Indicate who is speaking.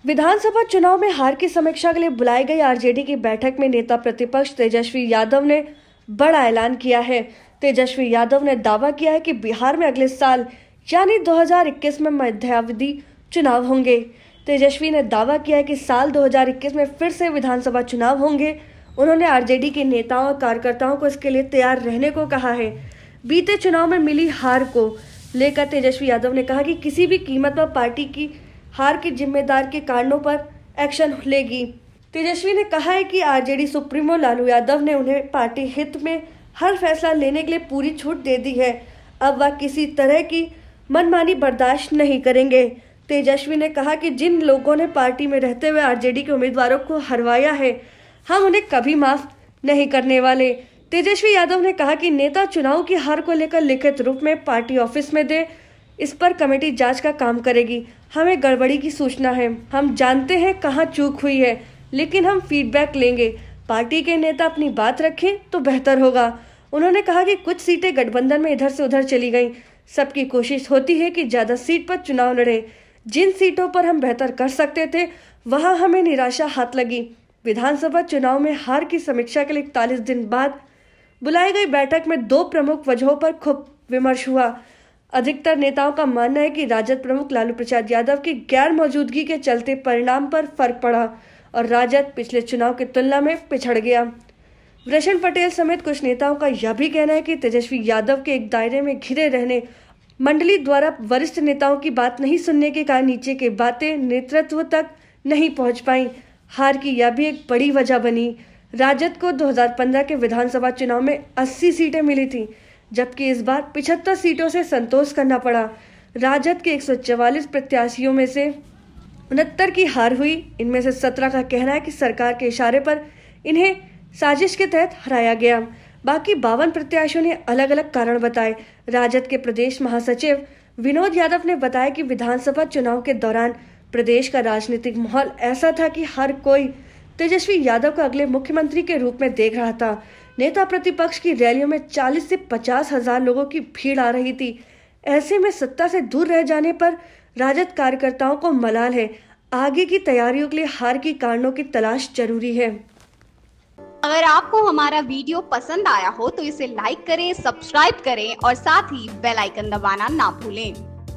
Speaker 1: विधानसभा चुनाव में हार की समीक्षा के लिए बुलाई गई आरजेडी की बैठक में नेता प्रतिपक्ष तेजस्वी यादव ने बड़ा ऐलान किया है। तेजस्वी यादव ने दावा किया है कि बिहार में अगले साल यानी 2021 में मध्यावधि चुनाव होंगे। तेजस्वी ने दावा किया है कि साल 2021 में फिर से विधानसभा चुनाव होंगे। उन्होंने आरजेडी के नेताओं और कार्यकर्ताओं को इसके लिए तैयार रहने को कहा है। बीते चुनाव में मिली हार को लेकर तेजस्वी यादव ने कहा कि किसी भी कीमत पर पार्टी की हार के जिम्मेदार के कारणों पर एक्शन लेगी। तेजस्वी ने कहा है कि आरजेडी सुप्रीमो लालू यादव ने उन्हें पार्टी हित में हर फैसला लेने के लिए पूरी छूट दे दी है। अब वह किसी तरह की मनमानी बर्दाश्त नहीं करेंगे। तेजस्वी ने कहा कि जिन लोगों ने पार्टी में रहते हुए आरजेडी के उम्मीदवारों को हरवाया है, हम उन्हें कभी माफ नहीं करने वाले। तेजस्वी यादव ने कहा कि नेता चुनाव की हार को लेकर लिखित रूप में पार्टी ऑफिस में दे, इस पर कमेटी जांच का काम करेगी। हमें गड़बड़ी की सूचना है, हम जानते हैं कहां चूक हुई है, लेकिन हम फीडबैक लेंगे। पार्टी के नेता अपनी बात रखें तो बेहतर होगा। उन्होंने कहा कि कुछ सीटें गठबंधन में इधर से उधर चली गईं। सबकी कोशिश होती है कि ज्यादा सीट पर चुनाव लड़े। जिन सीटों पर हम बेहतर कर सकते थे वहां हमें निराशा हाथ लगी। विधानसभा चुनाव में हार की समीक्षा के लिए 41 दिन बाद बुलाई गई बैठक में 2 प्रमुख वजहों पर खूब विमर्श हुआ। अधिकतर नेताओं का मानना है कि राजद प्रमुख लालू प्रसाद यादव की गैर मौजूदगी के चलते परिणाम पर फर्क पड़ा और राजद पिछले चुनाव की तुलना में पिछड़ गया। वृषण पटेल समेत कुछ नेताओं का यह भी कहना है कि तेजस्वी यादव के एक दायरे में घिरे रहने, मंडली द्वारा वरिष्ठ नेताओं की बात नहीं सुनने के कारण नीचे की बातें नेतृत्व तक नहीं पहुंच पाई। हार की यह भी एक बड़ी वजह बनी। राजद को 2015 के विधानसभा चुनाव में 80 सीटें मिली थी, जबकि इस बार 75 सीटों से संतोष करना पड़ा। राजद के 144 प्रत्याशियों में से 69 की हार हुई। इनमें से 17 का कहना है कि सरकार के इशारे पर इन्हें साजिश के तहत हराया गया। बाकी 52 प्रत्याशियों ने अलग अलग कारण बताए। राजद के प्रदेश महासचिव विनोद यादव ने बताया कि विधानसभा चुनाव के दौरान प्रदेश का राजनीतिक माहौल ऐसा था कि हर कोई तेजस्वी यादव को अगले मुख्यमंत्री के रूप में देख रहा था। नेता प्रतिपक्ष की रैलियों में 40 से 50 हजार लोगों की भीड़ आ रही थी। ऐसे में सत्ता से दूर रह जाने पर राजद कार्यकर्ताओं को मलाल है। आगे की तैयारियों के लिए हार की कारणों की तलाश जरूरी है।
Speaker 2: अगर आपको हमारा वीडियो पसंद आया हो तो इसे लाइक करें, सब्सक्राइब करें और साथ ही बेल आइकन दबाना ना भूलें।